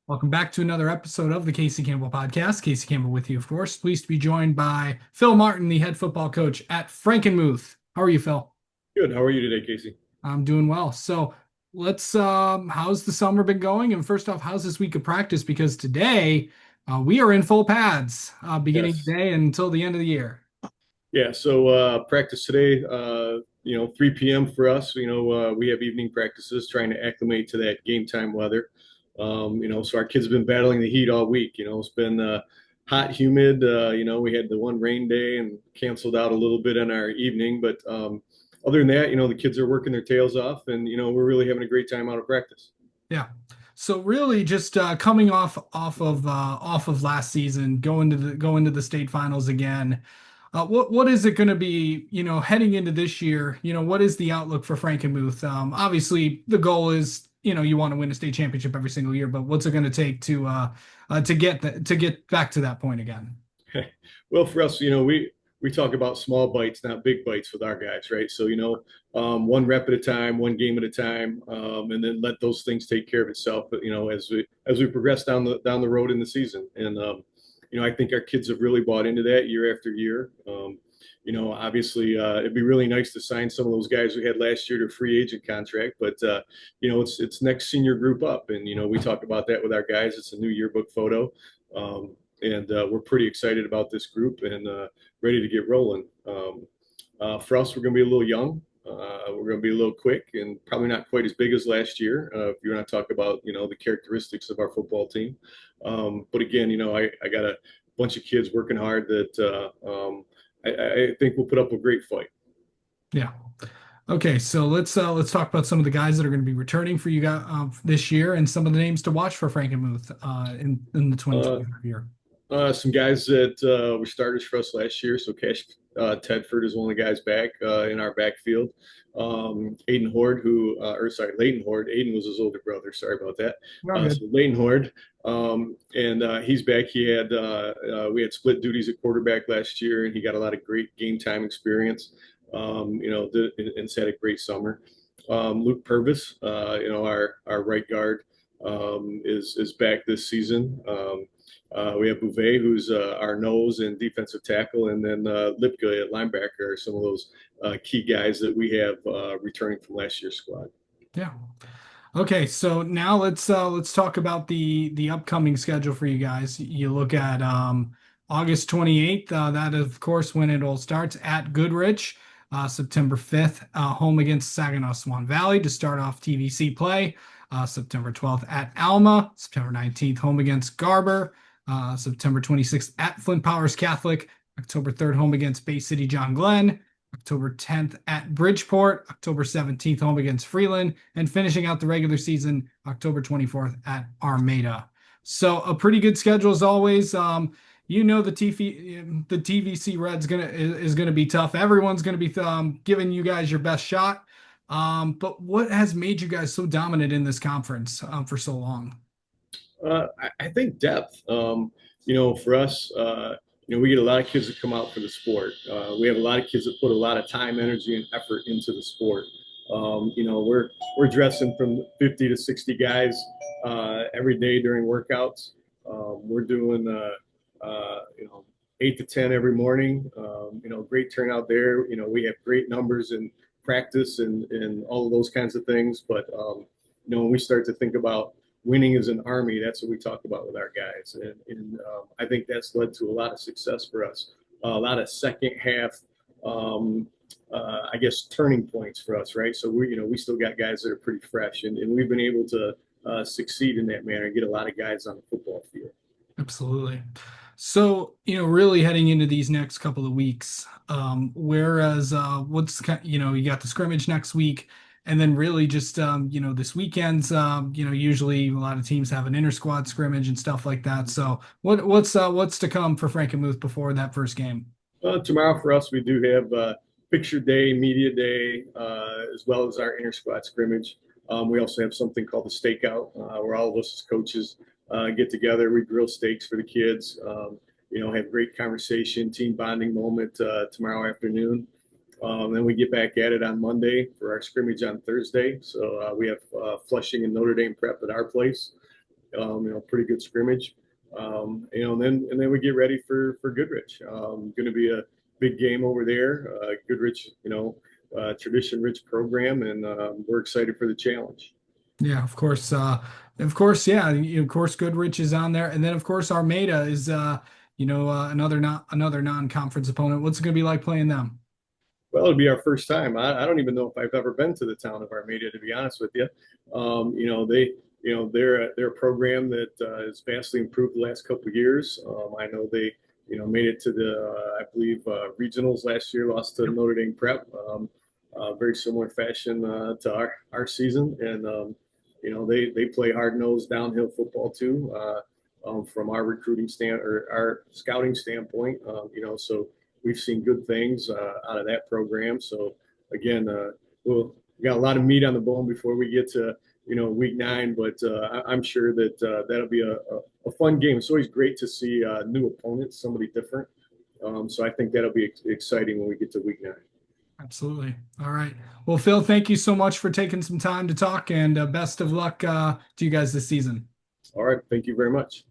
Welcome back to another episode of the Casey Campbell Podcast. Casey Campbell with you, of course. Pleased to be joined by Phil Martin, the head football coach at Frankenmuth. How are you, Phil? Good. How are you today, Casey? I'm doing well. So let's how's the summer been going? And first off, how's this week of practice? Because today we are in full pads, beginning Yes. today until the end of the year. Yeah. So practice today, 3 p.m. for us. We have evening practices trying to acclimate to that game time weather. So our kids have been battling the heat all week. It's been hot, humid. We had the one rain day and canceled out a little bit on our evening. But other than that, the kids are working their tails off, and we're really having a great time out of practice. Yeah. So really, just coming off of last season, going to the state finals again. What is it going to be? Heading into this year. What is the outlook for Frankenmuth? Obviously, the goal is you want to win a state championship every single year, but what's it going to take to get back to that point again? Well, for us, we talk about small bites, not big bites with our guys, right? So, one rep at a time, one game at a time, and then let those things take care of itself. But as we progress down the road in the season, and I think our kids have really bought into that year after year. Obviously, it'd be really nice to sign some of those guys we had last year to a free agent contract, but it's next senior group up, and we talk about that with our guys. It's a new yearbook photo. And we're pretty excited about this group and ready to get rolling. For us, we're going to be a little young. We're going to be a little quick and probably not quite as big as last year. If you want to talk about, the characteristics of our football team. But again, I got a bunch of kids working hard that I think we'll put up a great fight. Yeah. Okay, so let's talk about some of the guys that are going to be returning for you guys this year, and some of the names to watch for Frankenmuth in the Uh, 2025 year. some guys that were starters for us last year. So Cash Tedford is one of the guys back in our backfield. Aiden Horde, Leighton Horde. Aiden was his older brother. Sorry about that. Well, good. So Leighton Horde, and he's back. We had split duties at quarterback last year, and he got a lot of great game time experience. And had a great summer. Luke Purvis, our right guard, is back this season. We have Bouvet, who's our nose and defensive tackle, and then Lipka at linebacker are some of those key guys that we have returning from last year's squad. Yeah. Okay, so now let's talk about the upcoming schedule for you guys. You look at August 28th. That of course when it all starts at Goodrich. September 5th, home against Saginaw Swan Valley to start off TVC play. September 12th at Alma. September 19th, home against Garber. September 26th at Flint Powers Catholic. October 3rd, home against Bay City John Glenn. October 10th at Bridgeport. October 17th, home against Freeland. And finishing out the regular season, October 24th at Armada. So a pretty good schedule as always. The TVC Red's is gonna be tough. Everyone's gonna be giving you guys your best shot. But what has made you guys so dominant in this conference for so long? I think depth. For us, we get a lot of kids that come out for the sport. We have a lot of kids that put a lot of time, energy, and effort into the sport. We're dressing from 50 to 60 guys every day during workouts. We're doing 8 to 10 every morning. Great turnout there. We have great numbers in practice and all of those kinds of things. But when we start to think about winning as an army, that's what we talk about with our guys, and I think that's led to a lot of success for us. A lot of second half, I guess, turning points for us, right? So we still got guys that are pretty fresh, and we've been able to succeed in that manner and get a lot of guys on the football field. Absolutely. So, really heading into these next couple of weeks, whereas you got the scrimmage next week, and then really just this weekend's usually a lot of teams have an inter squad scrimmage and stuff like that. So what's to come for Frankenmuth before that first game? Tomorrow for us, we do have picture day, media day, as well as our inter squad scrimmage. We also have something called the stakeout, where all of us as coaches get together. We grill steaks for the kids. Have great conversation, team bonding moment tomorrow afternoon. Then we get back at it on Monday for our scrimmage on Thursday. So we have Flushing and Notre Dame prep at our place. pretty good scrimmage. And then we get ready for Goodrich. Going to be a big game over there. Goodrich, tradition rich program, and we're excited for the challenge. Yeah, of course, yeah, of course, Goodrich is on there, and then of course Armada is, another non-conference opponent. What's it gonna be like playing them? Well, it'll be our first time. I don't even know if I've ever been to the town of Armada, to be honest with you. They're a program that has vastly improved the last couple of years. I know they, made it to I believe, regionals last year, lost to Yep. Notre Dame Prep. Very similar fashion to our season, and they play hard nosed downhill football too. From our recruiting stand or our scouting standpoint, so we've seen good things out of that program. So again, we got a lot of meat on the bone before we get to week 9, but I'm sure that that'll be a fun game. It's always great to see new opponents, somebody different. So I think that'll be exciting when we get to week 9. Absolutely. All right. Well, Phil, thank you so much for taking some time to talk, and best of luck to you guys this season. All right, thank you very much.